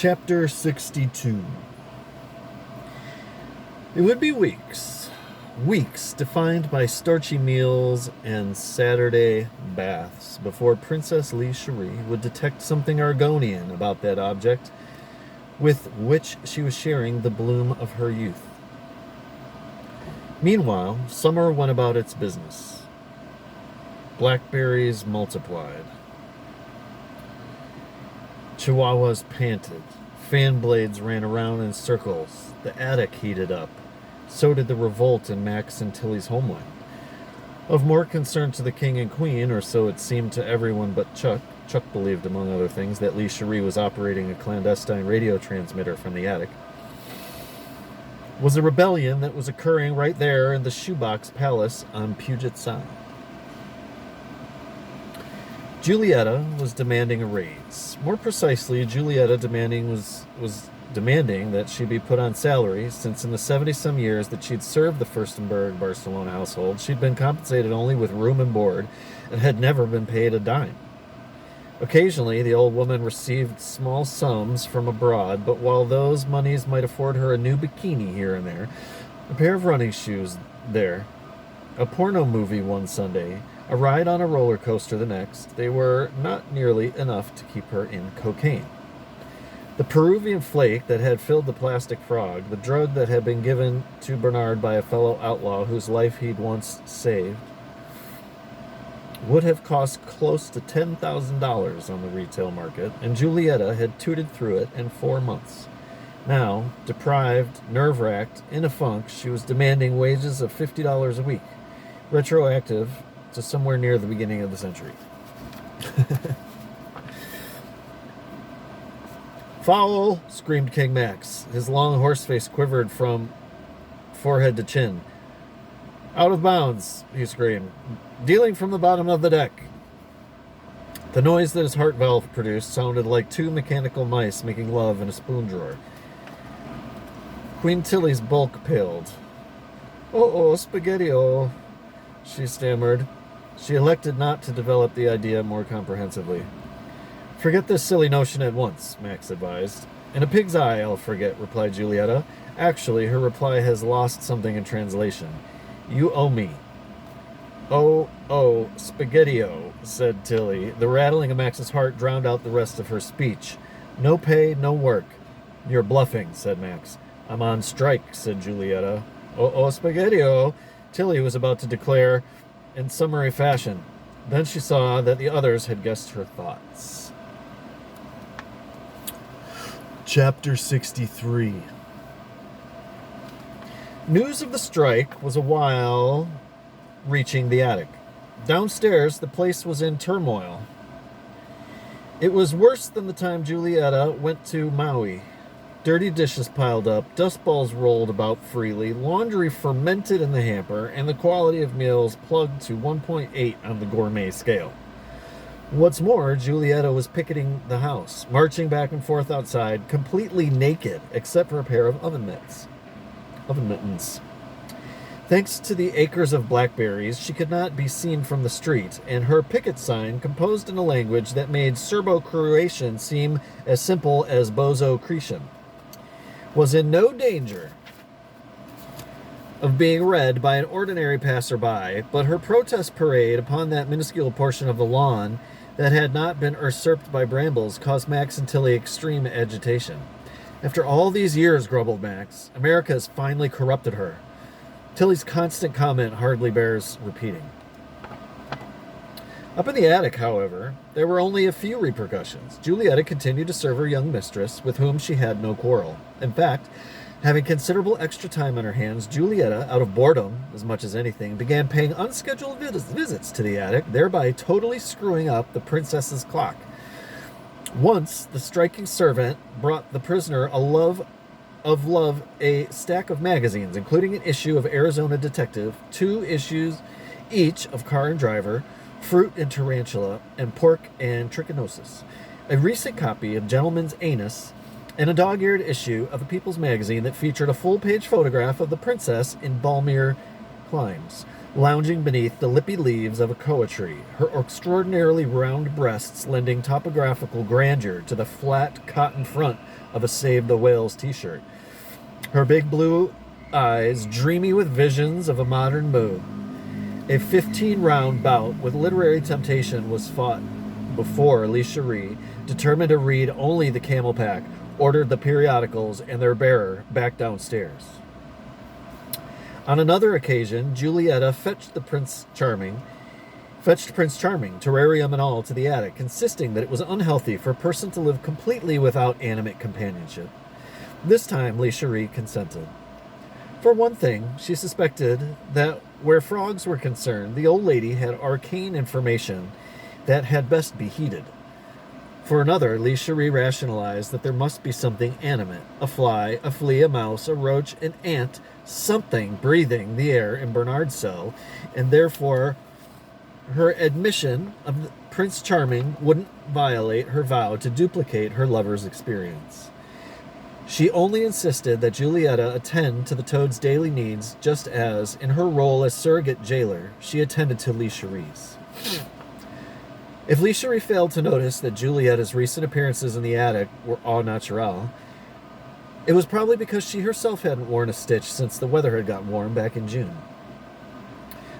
Chapter 62. It would be weeks defined by starchy meals and Saturday baths before Princess Lee Cherie would detect something Argonian about that object with which she was sharing the bloom of her youth. Meanwhile, summer went about its business. Blackberries multiplied. Chihuahuas panted. Fan blades ran around in circles. The attic heated up. So did the revolt in Max and Tilly's homeland. Of more concern to the king and queen, or so it seemed to everyone but Chuck believed, among other things, that Lee Cherie was operating a clandestine radio transmitter from the attic, was a rebellion that was occurring right there in the Shoebox Palace on Puget Sound. Julietta was demanding a raise. More precisely, Julietta was demanding that she be put on salary, since in the 70-some years that she'd served the Furstenberg Barcelona household, she'd been compensated only with room and board and had never been paid a dime. Occasionally, the old woman received small sums from abroad, but while those monies might afford her a new bikini here and there, a pair of running shoes there, a porno movie one Sunday, a ride on a roller coaster the next, they were not nearly enough to keep her in cocaine. The Peruvian flake that had filled the plastic frog, the drug that had been given to Bernard by a fellow outlaw whose life he'd once saved, would have cost close to $10,000 on the retail market, and Julietta had tooted through it in 4 months. Now, deprived, nerve-wracked, in a funk, she was demanding wages of $50 a week, retroactive to somewhere near the beginning of the century. "Foul!" screamed King Max. His long horse face quivered from forehead to chin. "Out of bounds," he screamed. "Dealing from the bottom of the deck." The noise that his heart valve produced sounded like two mechanical mice making love in a spoon drawer. Queen Tilly's bulk paled. "Oh, spaghetti-o," she stammered. She elected not to develop the idea more comprehensively. "Forget this silly notion at once," Max advised. "In a pig's eye, I'll forget," replied Julietta. Actually, her reply has lost something in translation. "You owe me." "Oh, spaghetti-o," said Tilly. The rattling of Max's heart drowned out the rest of her speech. "No pay, no work." "You're bluffing," said Max. "I'm on strike," said Julietta. "Oh, spaghetti-o," Tilly was about to declare in summary fashion. Then she saw that the others had guessed her thoughts. Chapter 63. News of the strike was a while reaching the attic. Downstairs, the place was in turmoil. It was worse than the time Julietta went to Maui. Dirty dishes piled up, dust balls rolled about freely, laundry fermented in the hamper, and the quality of meals plugged to 1.8 on the gourmet scale. What's more, Julietta was picketing the house, marching back and forth outside, completely naked, except for a pair of oven mittens. Thanks to the acres of blackberries, she could not be seen from the street, and her picket sign, composed in a language that made Serbo-Croatian seem as simple as Bozo-Cretan, was in no danger of being read by an ordinary passerby, but her protest parade upon that minuscule portion of the lawn that had not been usurped by brambles caused Max and Tilly extreme agitation. "After all these years," grumbled Max, "America has finally corrupted her." Tilly's constant comment hardly bears repeating. Up in the attic, however, there were only a few repercussions. Julietta continued to serve her young mistress, with whom she had no quarrel. In fact, having considerable extra time on her hands, Julietta, out of boredom as much as anything, began paying unscheduled visits to the attic, thereby totally screwing up the princess's clock. Once, the striking servant brought the prisoner a stack of magazines, including an issue of Arizona Detective, 2 issues each of Car and Driver, Fruit and Tarantula, and Pork and Trichinosis, a recent copy of Gentleman's Anus, and a dog-eared issue of a People's Magazine that featured a full-page photograph of the princess in balmier climes. lounging beneath the lippy leaves of a koa tree, her extraordinarily round breasts lending topographical grandeur to the flat cotton front of a Save the Whales t-shirt. Her big blue eyes dreamy with visions of a modern mood. A 15-round bout with literary temptation was fought before Lee Cherie, determined to read only the Camel Pack, ordered the periodicals and their bearer back downstairs. On another occasion, Julieta fetched Prince Charming, terrarium and all, to the attic, insisting that it was unhealthy for a person to live completely without animate companionship. This time, Lee Cherie consented. For one thing, she suspected that where frogs were concerned, the old lady had arcane information that had best be heeded. For another, Lee Cherie rationalized that there must be something animate, a fly, a flea, a mouse, a roach, an ant, something breathing the air in Bernard's cell, and therefore her admission of Prince Charming wouldn't violate her vow to duplicate her lover's experience. She only insisted that Julieta attend to the toad's daily needs, just as, in her role as surrogate jailer, she attended to Lee Cherie's. If Lee Cherie failed to notice that Julieta's recent appearances in the attic were au naturel, it was probably because she herself hadn't worn a stitch since the weather had got warm back in June.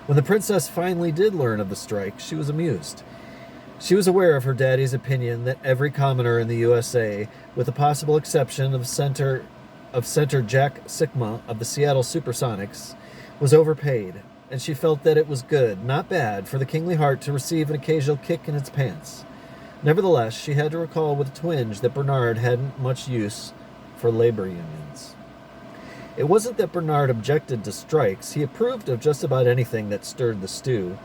When the princess finally did learn of the strike, she was amused. She was aware of her daddy's opinion that every commoner in the USA, with the possible exception of Center Jack Sikma of the Seattle Supersonics, was overpaid, and she felt that it was good, not bad, for the kingly heart to receive an occasional kick in its pants. Nevertheless, she had to recall with a twinge that Bernard hadn't much use for labor unions. It wasn't that Bernard objected to strikes. He approved of just about anything that stirred the stew,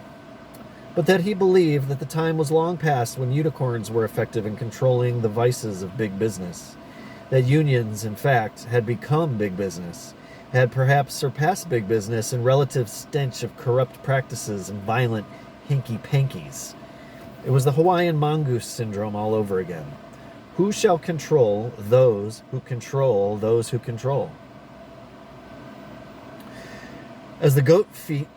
but that he believed that the time was long past when unicorns were effective in controlling the vices of big business, that unions, in fact, had become big business, had perhaps surpassed big business in relative stench of corrupt practices and violent hinky-pankies. It was the Hawaiian mongoose syndrome all over again. Who shall control those who control those who control? As the goat feet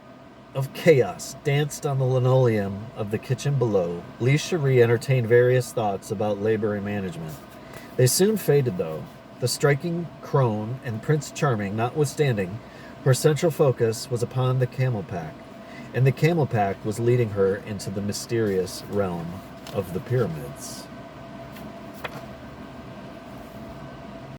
of chaos danced on the linoleum of the kitchen below, Lee Cherie entertained various thoughts about labor and management. They soon faded, though. The striking crone and Prince Charming notwithstanding, her central focus was upon the Camel Pack, and the Camel Pack was leading her into the mysterious realm of the pyramids.